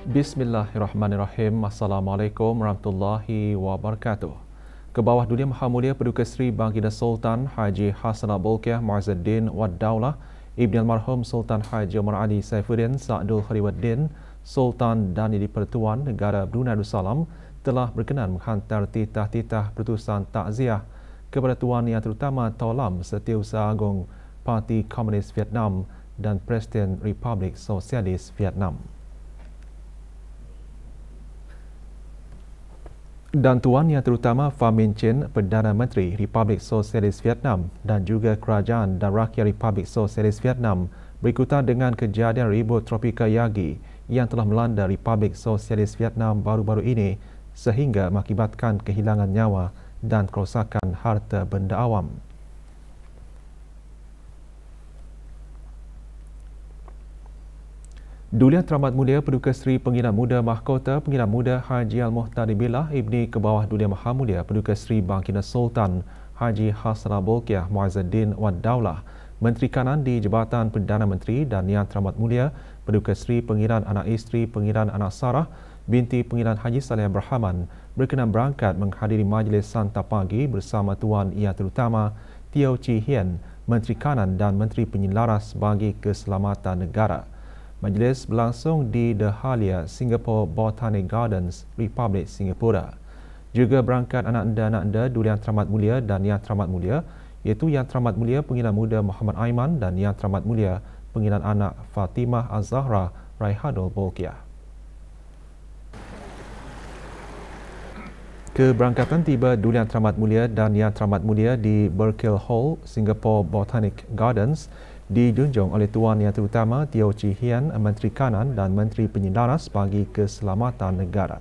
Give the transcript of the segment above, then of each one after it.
Bismillahirrahmanirrahim. Assalamualaikum warahmatullahi wabarakatuh. Ke bawah dunia Maha Mulia Paduka Seri Baginda Sultan Haji Hassanal Bolkiah Mu'izzuddin Wad Daulah Ibni Almarhum Sultan Haji Omar Ali Saifuddin Sa'dul Khairuddin Sultan dan di-Pertuan Negara Brunei Darussalam telah berkenan menghantar titah-titah pertusan takziah kepada Tuan Yang Terutama Taulam Setiausaha Agung Parti Komunis Vietnam dan Presiden Republik Sosialis Vietnam. Dan Tuan Yang Terutama Pham Minh Chinh, Perdana Menteri Republik Sosialis Vietnam dan juga Kerajaan dan Rakyat Republik Sosialis Vietnam berikutan dengan kejadian ribut tropika Yagi yang telah melanda Republik Sosialis Vietnam baru-baru ini sehingga mengakibatkan kehilangan nyawa dan kerosakan harta benda awam. Duli Yang Teramat Mulia Paduka Seri Pengiran Muda Mahkota Pengiran Muda Haji Al-Muhtadi Billah Ibni Kebawah Duli Yang Maha Mulia Paduka Seri Baginda Sultan Haji Hassanal Bolkiah Mu'izzuddin Wad Daulah Menteri Kanan di Jabatan Perdana Menteri dan Yang Teramat Mulia Paduka Seri Pengiran Anak Isteri Pengiran Anak Sarah binti Pengiran Haji Saleh Abrahaman berkenan berangkat menghadiri majlis santap pagi bersama Tuan Yang Terutama Teo Chee Hean, Menteri Kanan dan Menteri Penyelaras bagi Keselamatan Negara. Majlis berlangsung di The Halia, Singapore Botanic Gardens, Republik Singapura. Juga berangkat anak anda Duli Yang Teramat Mulia dan Yang Teramat Mulia, iaitu Yang Teramat Mulia Pengiran Muda Muhammad Aiman dan Yang Teramat Mulia Pengiran Anak Fatimah Az-Zahra Raihanul Bolkiah. Keberangkatan tiba Duli Yang Teramat Mulia dan Yang Teramat Mulia di Burkill Hall, Singapore Botanic Gardens dijunjung oleh Tuan Yang Terutama Teo Chee Hean, Menteri Kanan dan Menteri Penyelaras bagi Keselamatan Negara.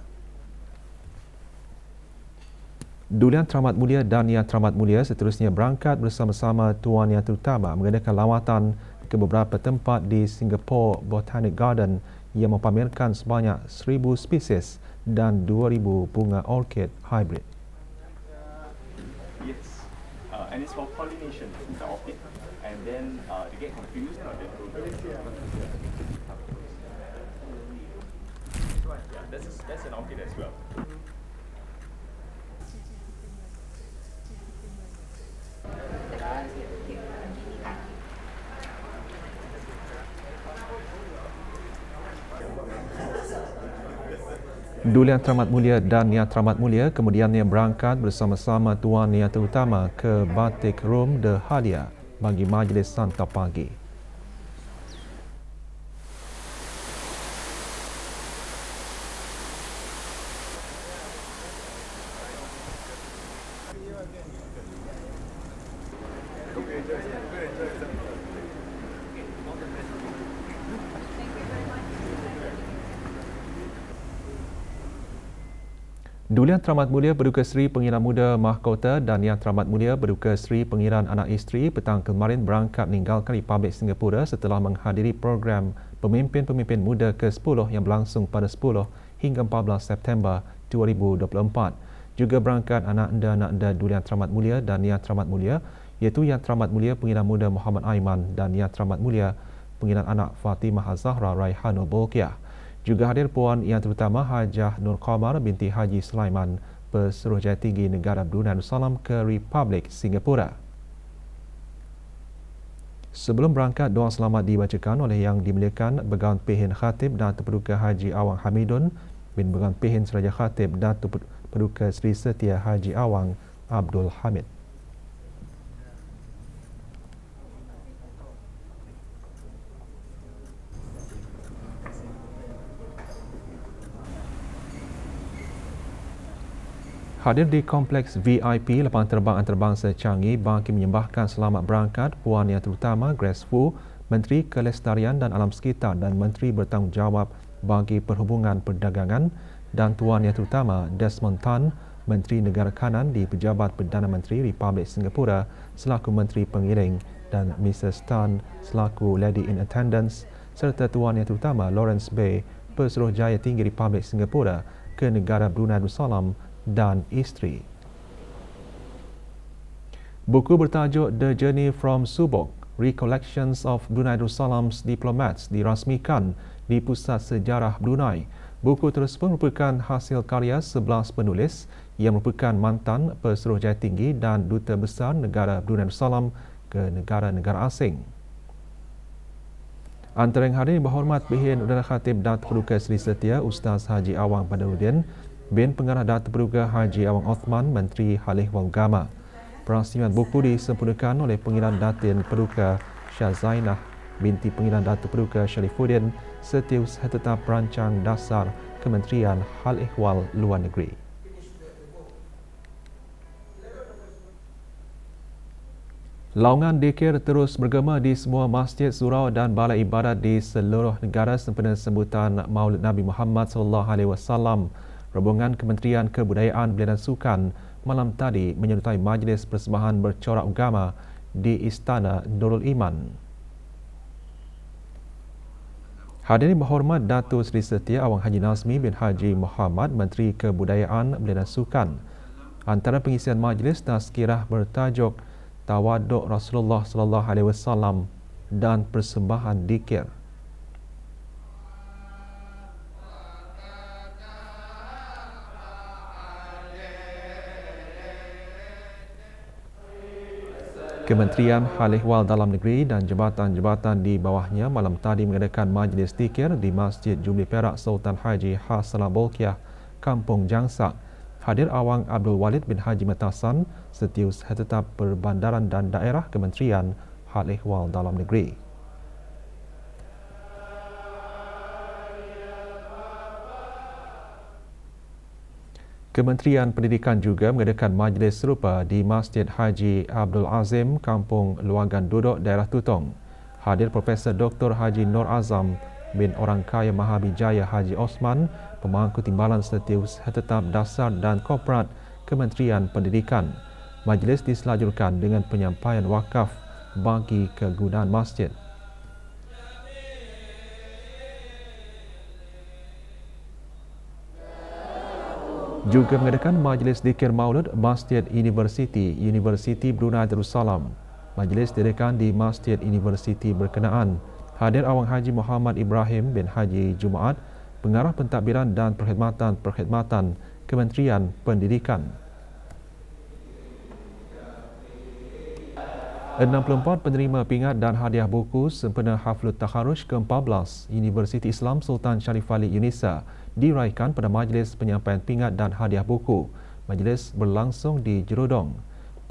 Duli Yang Teramat Mulia dan Yang Teramat Mulia seterusnya berangkat bersama-sama Tuan Yang Terutama mengadakan lawatan ke beberapa tempat di Singapore Botanic Garden yang mempamerkan sebanyak 1,000 spesies dan 2,000 bunga orkid hybrid. Yes, and it's for pollination, the orchid. And then they get confused on the program. Yeah, that's an orchid as well. Duli Yang Teramat Mulia dan Yang Teramat Mulia kemudiannya berangkat bersama-sama Tuan Yang Terutama ke Batik Room The Halia bagi majlis santap pagi. Duli Yang Teramat Mulia Paduka Seri Pengiran Muda Mahkota dan Yang Teramat Mulia Paduka Seri Pengiran Anak Isteri petang kemarin berangkat meninggalkan Republik Singapura setelah menghadiri program Pemimpin-Pemimpin Muda ke-10 yang berlangsung pada 10 hingga 14 September 2024. Juga berangkat anak anda Duli Yang Teramat Mulia dan Yang Teramat Mulia, iaitu Yang Teramat Mulia Pengiran Muda Muhammad Aiman dan Yang Teramat Mulia Pengiran Anak Fatimah Az-Zahra Raihanul Bolkiah. Juga hadir Puan Yang Terutama Hajah Nur Qamar binti Haji Sulaiman, Pesuruhjaya Tinggi Negara Brunei Darussalam ke Republik Singapura. Sebelum berangkat, doa selamat dibacakan oleh Yang Dimuliakan Begawan Pehin Khatib Datuk Paduka Haji Awang Hamidun bin Begawan Pehin Seraja Khatib Datuk Paduka Seri Setia Haji Awang Abdul Hamid. Hadir di Kompleks VIP Lapangan Terbang Antarabangsa Changi bagi menyembahkan selamat berangkat Puan Yang Terutama Grace Fu, Menteri Kelestarian dan Alam Sekitar dan Menteri Bertanggungjawab bagi Perhubungan Perdagangan, dan Tuan Yang Terutama Desmond Tan, Menteri Negara Kanan di Pejabat Perdana Menteri Republik Singapura selaku Menteri Pengiring, dan Mrs. Tan selaku Lady in Attendance, serta Tuan Yang Terutama Lawrence Bay, Pesuruhjaya Tinggi Republik Singapura ke Negara Brunei Darussalam dan isteri. Buku bertajuk The Journey from Subok, Recollections of Brunei Darussalam's Diplomats dirasmikan di Pusat Sejarah Brunei Buku tersebut merupakan hasil karya 11 penulis yang merupakan mantan Pesuruhjaya Tinggi dan Duta Besar Negara Brunei Darussalam ke negara-negara asing. Antara yang hadir berhormat Bihin Udara Khatib Datuk Paduka Seri Setia Ustaz Haji Awang Badaruddin bin Pengarah Datuk Paduka Haji Awang Othman, Menteri Hal Ehwal Agama. Perasmian buku disempurnakan oleh Pengiran Datin Paduka Syazainah binti Pengiran Datuk Paduka Syarifuddin Setiausaha Tetap Perancang Dasar Kementerian Hal Ehwal Luar Negeri. Laungan dikir terus bergema di semua masjid, surau dan balai ibadat di seluruh negara sempena sambutan Maulid Nabi Muhammad SAW. Rombongan Kementerian Kebudayaan, Belia dan Sukan malam tadi menyertai majlis persembahan bercorak agama di Istana Nurul Iman. Hadirin berhormat Datuk Seri Setia Awang Haji Nazmi bin Haji Muhammad, Menteri Kebudayaan, Belia dan Sukan. Antara pengisian majlis tazkirah bertajuk Tawaduk Rasulullah SAW dan persembahan dikir. Kementerian Hal Ehwal Dalam Negeri dan jabatan-jabatan di bawahnya malam tadi mengadakan majlis zikir di Masjid Jubilee Perak Sultan Haji Hassanal Bolkiah, Kampung Jangsak. Hadir Awang Abdul Walid bin Haji Matasan, Setiausaha Tetap Perbandaran dan Daerah Kementerian Hal Ehwal Dalam Negeri. Kementerian Pendidikan juga mengadakan majlis serupa di Masjid Haji Abdul Azim, Kampung Luagan Duduk, Daerah Tutong. Hadir Profesor Dr. Haji Nur Azam bin Orang Kaya Mahabijaya Haji Osman, Pemangku Timbalan Setiausaha Tetap Dasar dan Korporat Kementerian Pendidikan. Majlis diselajurkan dengan penyampaian wakaf bagi kegunaan masjid. Juga mengadakan majlis zikir Maulid Masjid Universiti Brunei Darussalam. Majlis diadakan di Masjid Universiti berkenaan. Hadir Awang Haji Muhammad Ibrahim bin Haji Jumaat, Pengarah Pentadbiran dan Perkhidmatan Kementerian Pendidikan. 64 penerima pingat dan hadiah buku sempena Haflul Takharuj ke-14 Universiti Islam Sultan Syarif Ali UNISA diraikan pada majlis penyampaian pingat dan hadiah buku. Majlis berlangsung di Jerudong.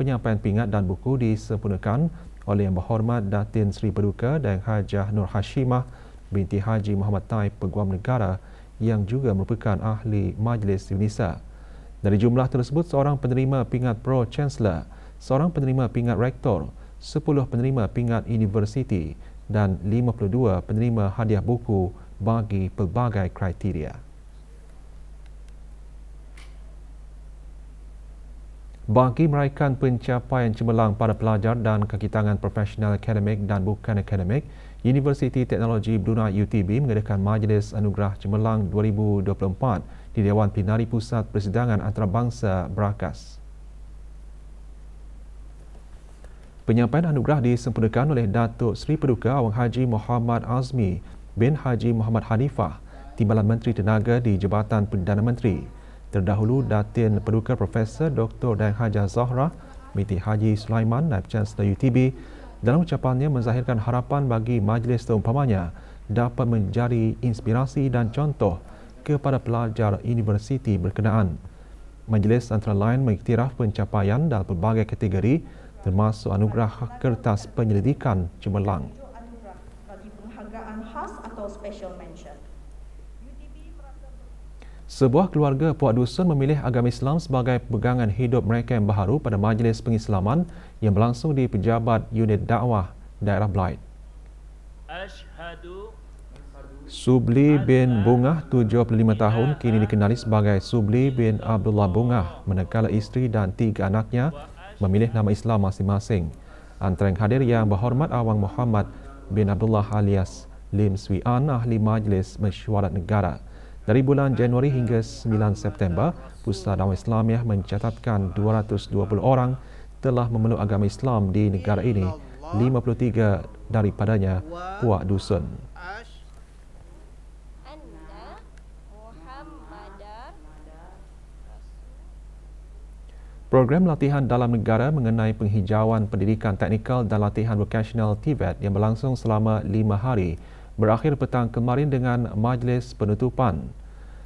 Penyampaian pingat dan buku disempurnakan oleh Yang Berhormat Datin Seri Paduka Dayang Hajah Nur Hashimah binti Haji Muhammad Taib Peguam Negara yang juga merupakan ahli majlis UNISA. Dari jumlah tersebut, seorang penerima pingat Pro Chancellor, seorang penerima pingat Rektor, 10 penerima pingat universiti dan 52 penerima hadiah buku bagi pelbagai kriteria. Bagi meraikan pencapaian cemerlang para pelajar dan kaki tangan profesional akademik dan bukan akademik, Universiti Teknologi Brunei UTB mengadakan Majlis Anugerah Cemerlang 2024 di Dewan Plenari Pusat Persidangan Antarabangsa Berakas. Penyampaian anugerah disempurnakan oleh Datuk Seri Paduka Awang Haji Muhammad Azmi bin Haji Muhammad Hanifah, Timbalan Menteri Tenaga di Jabatan Perdana Menteri. Terdahulu, Datin Paduka Profesor Dr. Dayang Hajah Zahra binti Haji Sulaiman, Naib Chancellor UTB, dalam ucapannya menzahirkan harapan bagi majlis seumpamanya dapat menjadi inspirasi dan contoh kepada pelajar universiti berkenaan. Majlis antara lain mengiktiraf pencapaian dalam pelbagai kategori termasuk anugerah kertas penyelidikan cemerlang. Bagi penghargaan khas atau special mention. Sebuah keluarga puak dusun memilih agama Islam sebagai pegangan hidup mereka yang baharu pada majlis pengislaman yang berlangsung di Pejabat Unit Dakwah Daerah Blaid. Subli bin Bungah, 75 tahun, kini dikenali sebagai Subli bin Abdullah Bungah, manakala isteri dan 3 anaknya memilih nama Islam masing-masing. Antara yang hadir yang berhormat Awang Muhammad bin Abdullah alias Lim Swee An, Ahli Majlis Mesyuarat Negara. Dari bulan Januari hingga 9 September, Pusat Dakwah Islamiah mencatatkan 220 orang telah memeluk agama Islam di negara ini, 53 daripadanya puak dusun. Program latihan dalam negara mengenai penghijauan pendidikan teknikal dan latihan vokasional TVET yang berlangsung selama 5 hari berakhir petang kemarin dengan majlis penutupan.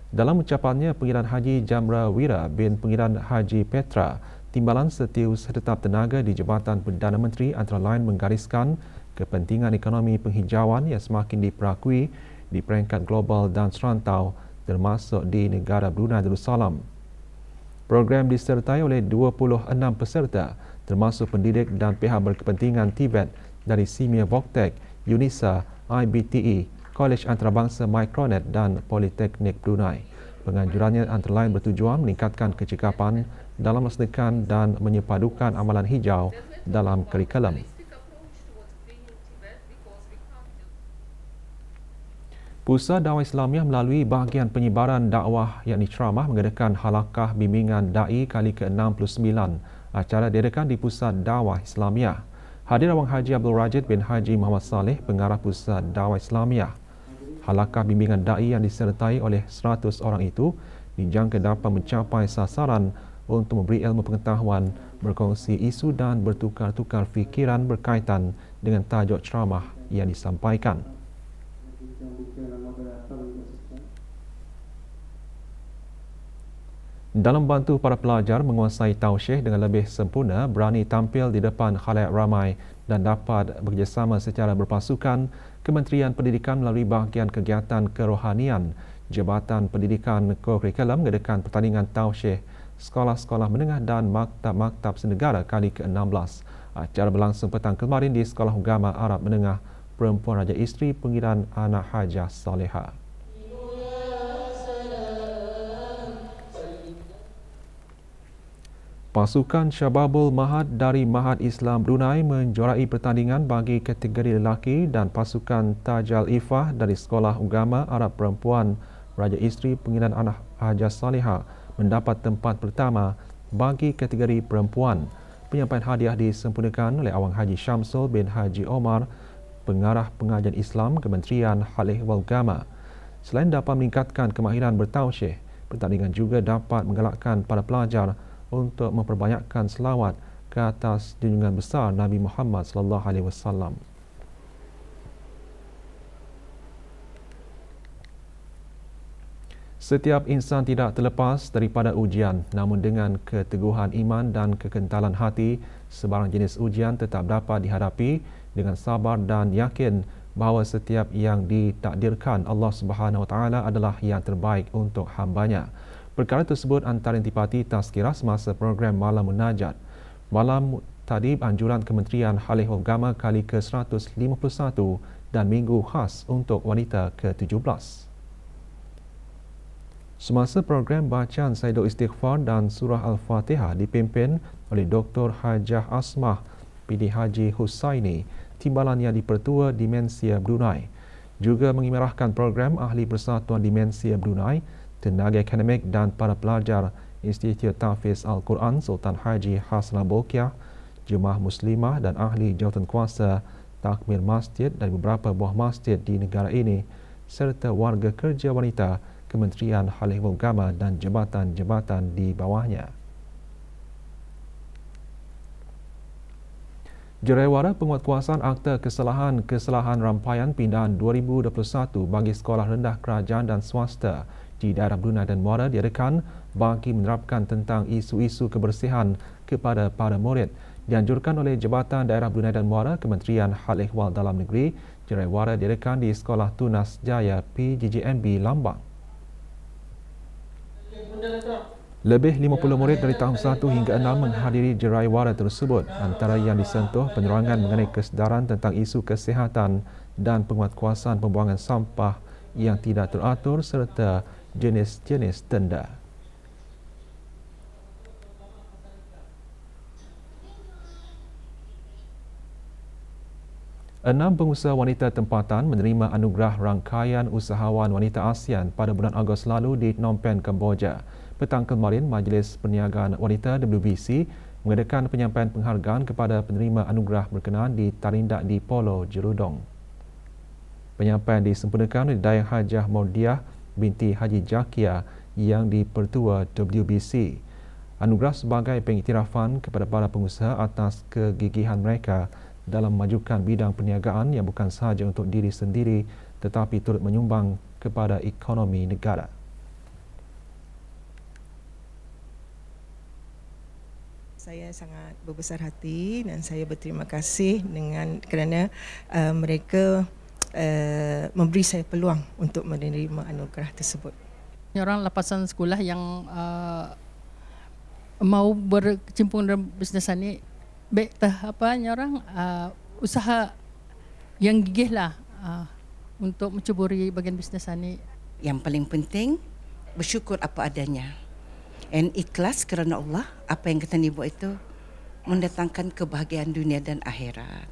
Dalam ucapannya, Pengiran Haji Jamra Wira bin Pengiran Haji Petra, Timbalan Setiausaha Tetap Tenaga di Jabatan Perdana Menteri antara lain menggariskan kepentingan ekonomi penghijauan yang semakin diperakui di peringkat global dan serantau termasuk di negara Brunei Darussalam. Program disertai oleh 26 peserta termasuk pendidik dan pihak berkepentingan TVET dari Simia Voktek, UNISA, IBTE, Kolej Antarabangsa Micronet dan Politeknik Brunei. Penganjurannya antara lain bertujuan meningkatkan kecekapan dalam melaksanakan dan menyepadukan amalan hijau dalam kurikulum. Pusat Dakwah Islamiah melalui bahagian penyebaran dakwah yakni ceramah mengadakan halakah bimbingan da'i kali ke-69. Acara diadakan di Pusat Dakwah Islamiah. Hadir Awang Haji Abdul Rajid bin Haji Muhammad Saleh, Pengarah Pusat Dakwah Islamiah. Halakah bimbingan da'i yang disertai oleh 100 orang itu dijangka dapat mencapai sasaran untuk memberi ilmu pengetahuan, berkongsi isu dan bertukar-tukar fikiran berkaitan dengan tajuk ceramah yang disampaikan. Dalam membantu para pelajar menguasai tausyih dengan lebih sempurna, berani tampil di depan khalayak ramai dan dapat bekerjasama secara berpasukan, Kementerian Pendidikan melalui bahagian kegiatan kerohanian, Jabatan Pendidikan Kurikulum mengadakan pertandingan tausyih sekolah-sekolah menengah dan maktab-maktab senegara kali ke-16. Acara berlangsung petang kemarin di Sekolah Agama Arab Menengah Perempuan Raja Isteri Pengiran Anak Hajah Saleha. Pasukan Syababul Mahad dari Mahad Islam Brunei menjuarai pertandingan bagi kategori lelaki dan pasukan Tajal Ifah dari Sekolah Agama Arab Perempuan Raja Isteri Pengiran Anak Hajah Saleha mendapat tempat pertama bagi kategori perempuan. Penyampaian hadiah disempurnakan oleh Awang Haji Syamsul bin Haji Omar, Pengarah Pengajian Islam Kementerian Hal Ehwal Agama. Selain dapat meningkatkan kemahiran bertausyih, pertandingan juga dapat menggalakkan para pelajar untuk memperbanyakkan selawat ke atas junjungan besar Nabi Muhammad sallallahu alaihi wasallam. Setiap insan tidak terlepas daripada ujian, namun dengan keteguhan iman dan kekentalan hati, sebarang jenis ujian tetap dapat dihadapi dengan sabar dan yakin bahawa setiap yang ditakdirkan Allah Subhanahu Wa Taala adalah yang terbaik untuk hamba-Nya. Perkara tersebut antara intipati tazkirah semasa program Malam Munajat. Malam tadi anjuran Kementerian Hal Ehwal Agama kali ke-151 dan minggu khas untuk wanita ke-17. Semasa program bacaan Saidul Istighfar dan Surah Al-Fatihah dipimpin oleh Dr. Hajah Asmah PD Haji Husaini, Timbalan yang dipertua Dimensia Brunei, juga mengimarahkan program Ahli Persatuan Dimensia Brunei, tenaga akademik dan para pelajar Institut Tahfiz Al-Quran Sultan Haji Hassanal Bolkiah, jemaah muslimah dan ahli jawatankuasa takmir masjid dari beberapa buah masjid di negara ini serta warga kerja wanita Kementerian Hal Ehwal Agama dan jabatan-jabatan di bawahnya. Jeraiwara penguatkuasaan Akta Kesalahan Rampaian Pindahan 2021 bagi sekolah rendah kerajaan dan swasta di daerah Brunei dan Muara diadakan bagi menerapkan tentang isu-isu kebersihan kepada para murid. Dianjurkan oleh Jabatan Daerah Brunei dan Muara, Kementerian Hal Ehwal Dalam Negeri, Jeraiwara diadakan di Sekolah Tunas Jaya PGJMB Lambang. Lebih 50 murid dari tahun 1 hingga 6 menghadiri jeraiwara tersebut, antara yang disentuh penerangan mengenai kesedaran tentang isu kesihatan dan penguatkuasaan pembuangan sampah yang tidak teratur serta jenis-jenis denda. Enam pengusaha wanita tempatan menerima anugerah Rangkaian Usahawan Wanita ASEAN pada bulan Ogos lalu di Phnom Penh, Kemboja. Petang kemarin, Majlis Perniagaan Wanita WBC mengadakan penyampaian penghargaan kepada penerima anugerah berkenaan di Tarindak di Polo, Jerudong. Penyampaian disempurnakan oleh Dayang Hajah Mordiah binti Haji Jakia yang dipertua WBC. Anugerah sebagai pengiktirafan kepada para pengusaha atas kegigihan mereka dalam memajukan bidang perniagaan yang bukan sahaja untuk diri sendiri tetapi turut menyumbang kepada ekonomi negara. Saya sangat berbesar hati dan saya berterima kasih kerana mereka memberi saya peluang untuk menerima anugerah tersebut. Orang lapasan sekolah yang mau berkecimpung dalam bisnes ini, baik orang usaha yang gigih lah untuk mencuburi bagian bisnes ini. Yang paling penting bersyukur apa adanya. And ikhlas kerana Allah, apa yang kita ni buat itu mendatangkan kebahagiaan dunia dan akhirat.